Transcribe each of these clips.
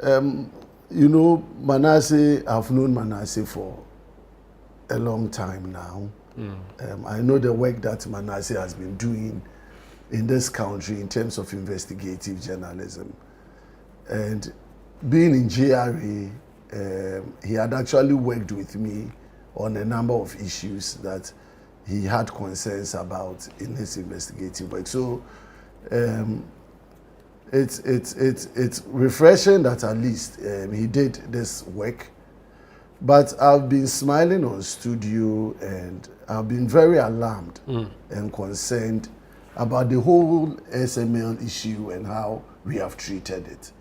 You know, Manasseh, I've known Manasseh for a long time now. I know the work that Manasseh has been doing in this country in terms of investigative journalism. And being in GRA, he had actually worked with me on a number of issues that he had concerns about in his investigative work. So it's refreshing that at least he did this work. But I've been smiling on studio, and I've been very alarmed and concerned about the whole SML issue and how we have treated it.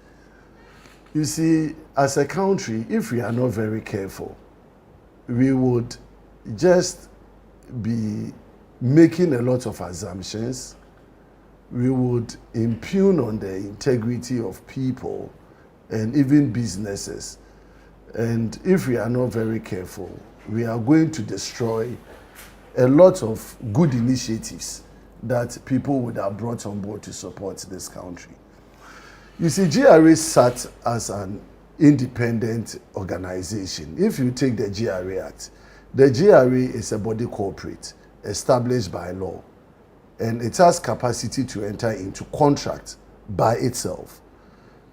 You see, as a country, if we are not very careful, we would just be making a lot of assumptions. We would impugn on the integrity of people and even businesses. And if we are not very careful, we are going to destroy a lot of good initiatives that people would have brought on board to support this country. You see, GRA sat as an independent organization. If you take the GRA Act, the GRA is a body corporate established by law, and it has capacity to enter into contract by itself.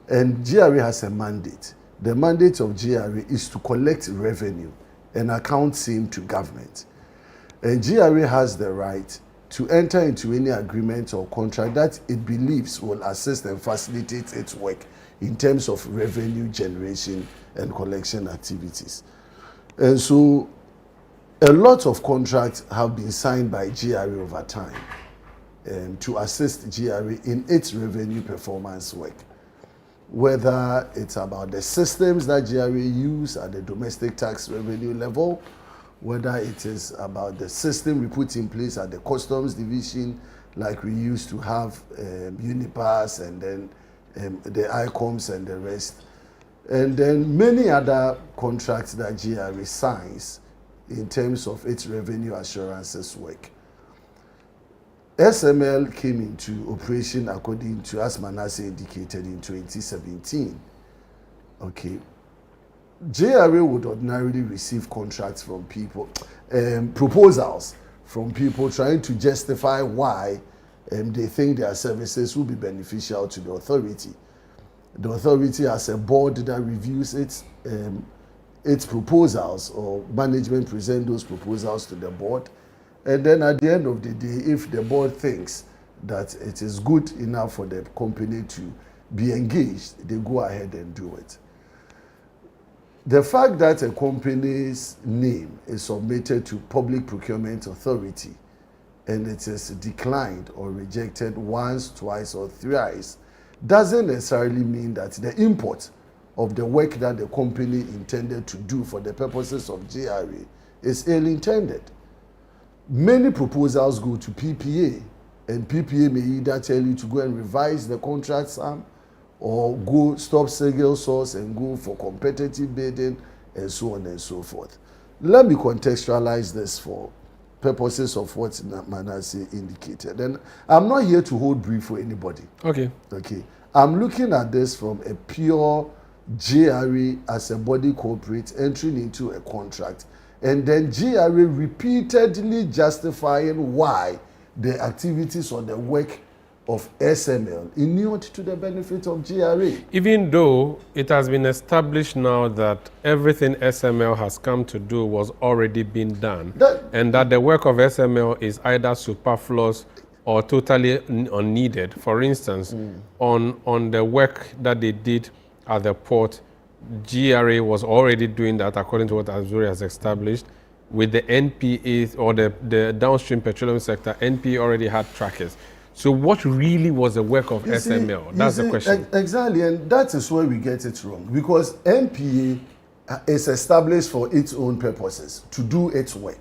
And GRA has a mandate. The mandate of GRA is to collect revenue and account same to government. And GRA has the right to enter into any agreement or contract that it believes will assist and facilitate its work in terms of revenue generation and collection activities. And so a lot of contracts have been signed by GRA over time to assist GRA in its revenue performance work. Whether it's about the systems that GRA use at the domestic tax revenue level, whether it is about the system we put in place at the customs division, like we used to have Unipass and then the ICOMs and the rest, and then many other contracts that GRA signs in terms of its revenue assurances work. SML came into operation according to, as Manasseh indicated, in 2017. Okay. GRA would ordinarily receive contracts from people, proposals from people trying to justify why they think their services will be beneficial to the authority. The authority has a board that reviews its proposals, or management present those proposals to the board. And then at the end of the day, if the board thinks that it is good enough for the company to be engaged, they go ahead and do it. The fact that a company's name is submitted to Public Procurement Authority and it is declined or rejected once, twice, or thrice doesn't necessarily mean that the import of the work that the company intended to do for the purposes of GRA is ill-intended. Many proposals go to PPA, and PPA may either tell you to go and revise the contract sum, or go stop single source and go for competitive bidding, and so on and so forth. Let me contextualize this for purposes of what Manasseh indicated. And I'm not here to hold brief for anybody. Okay. I'm looking at this from a pure GRA as a body corporate entering into a contract, and then GRA repeatedly justifying why the activities or the work of SML inured to the benefit of GRA. Even though it has been established now that everything SML has come to do was already being done, and that the work of SML is either superfluous or totally unneeded. For instance, on the work that they did at the port, GRA was already doing that according to what Azuri has established. With the NPA or the downstream petroleum sector, NPA already had trackers. So what really was the work of SML? That's the question. Exactly, and that is where we get it wrong. Because NPA is established for its own purposes, to do its work.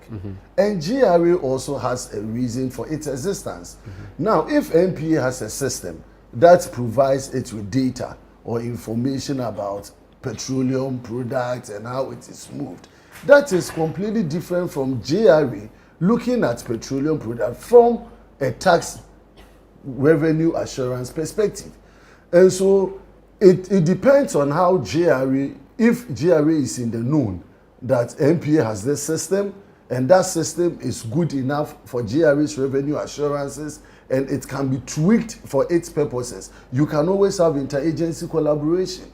And GRA also has a reason for its existence. Now, if NPA has a system that provides it with data or information about petroleum products and how it is moved, that is completely different from GRA looking at petroleum products from a tax revenue assurance perspective. And so It depends on how GRA, if GRA is in the known that NPA has this system, and that system is good enough for GRA's revenue assurances, and it can be tweaked for its purposes, you can always have interagency collaboration.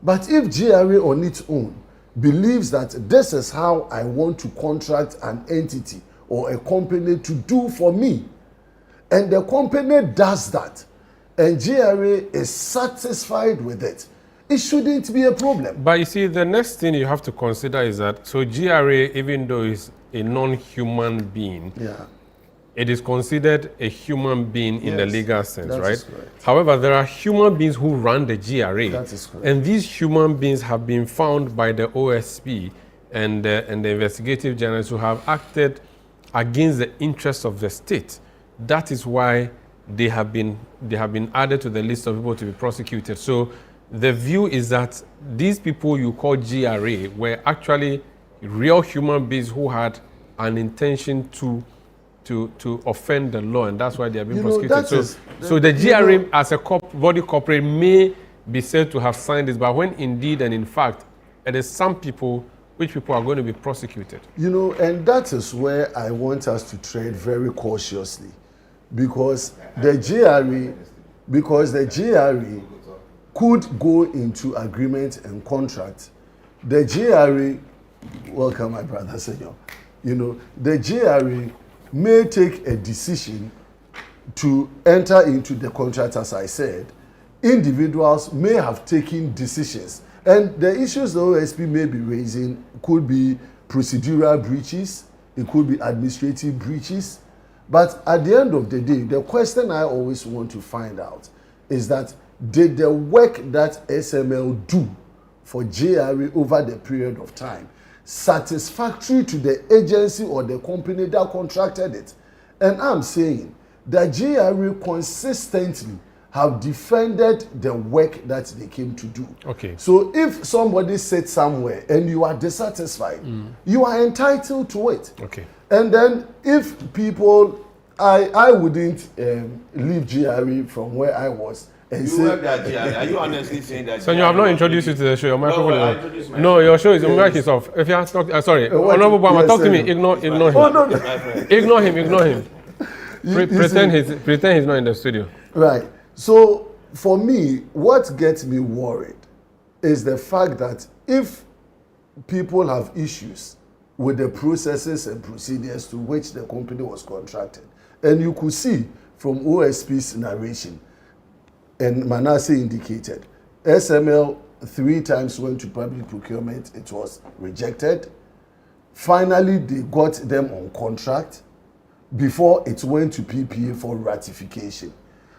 But if GRA on its own believes that this is how I want to contract an entity or a company to do for me, and the company does that, and GRA is satisfied with it, it shouldn't be a problem. But you see, the next thing you have to consider is that, so GRA, even though it's a non-human being, it is considered a human being in the legal sense, right? However, there are human beings who run the GRA. That is correct. And these human beings have been found by the OSP and the investigative journalists who have acted against the interests of the state. That is why they have been added to the list of people to be prosecuted. So the view is that these people you call GRA were actually real human beings who had an intention to offend the law, and that's why they are being prosecuted. So the GRA as a body corporate may be said to have signed this, but when indeed and in fact it is some people which people are going to be prosecuted. And that is where I want us to tread very cautiously, because the GRA could go into agreement and contract. The GRA, welcome my brother Senor, the GRA may take a decision to enter into the contract. As I said, individuals may have taken decisions, and the issues the OSP may be raising could be procedural breaches, it could be administrative breaches. But at the end of the day, the question I always want to find out is that, did the work that SML do for GRA over the period of time satisfactory to the agency or the company that contracted it? And I'm saying that GRA consistently have defended the work that they came to do. Okay. So if somebody sits somewhere and you are dissatisfied, you are entitled to it. Okay. And then if people, I wouldn't leave GRA from where I was. And you work at GRA. Are you honestly saying that? So you have not introduced you to the show. Your microphone. No, your show is your mic is off. If you have talk, sorry, Honorable Bama, talk to me. Ignore him. Oh, no. Ignore him. Pretend he's not in the studio. Right. So for me, what gets me worried is the fact that if people have issues with the processes and procedures to which the company was contracted, and you could see from OSP's narration, and Manasseh indicated, SML 3 times went to public procurement, it was rejected. Finally, they got them on contract before it went to PPA for ratification.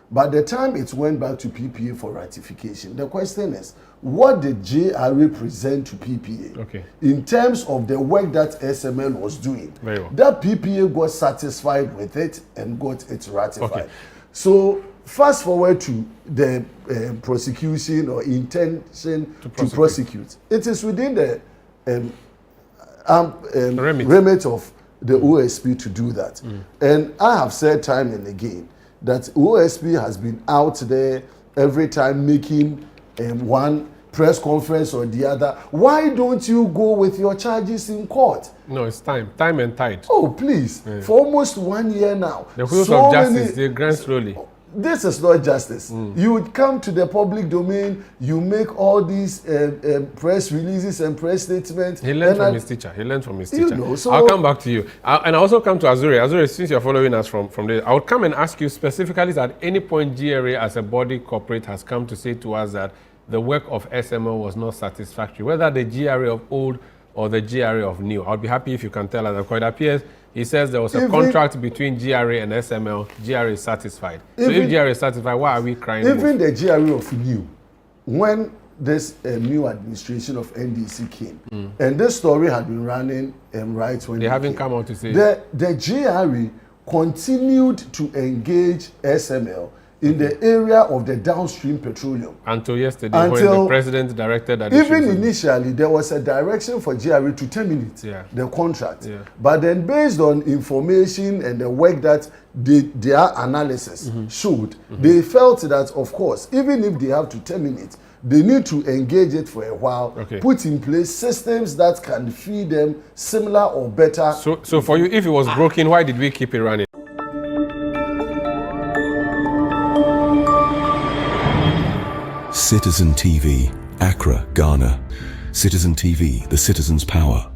By the time it went back to PPA for ratification, the question is, what did GRA present to PPA in terms of the work that SML was doing? Very well. That PPA got satisfied with it and got it ratified. So fast forward to the prosecution or intention to prosecute. It is within the remit of the OSP to do that. And I have said time and again that OSP has been out there every time making one press conference or the other. Why don't you go with your charges in court? No, it's time and tide. Oh, please. For almost 1 year now. The wheels of justice, they grind slowly. This is not justice. You would come to the public domain, you make all these press releases and press statements. He learned from his teacher. So I'll come back to you. And I also come to Azure. Azure, since you're following us from there, I would come and ask you specifically at any point GRA as a body corporate has come to say to us that the work of SML was not satisfactory, whether the GRA of old or the GRA of new. I'll be happy if you can tell us. Because it appears he says there was a contract between GRA and SML. GRA is satisfied. So if GRA is satisfied, why are we crying? Even the GRA of new, when this new administration of NDC came, and this story had been running right when they haven't come out to say the GRA continued to engage SML in the area of the downstream petroleum. Until yesterday, when the president directed that. Even initially, there was a direction for GRA to terminate the contract. But then based on information and the work that their analysis showed, they felt that, of course, even if they have to terminate, they need to engage it for a while, Okay. put in place systems that can feed them similar or better. So for you, if it was broken, why did we keep it running? Citizen TV, Accra, Ghana. Citizen TV, the citizen's power.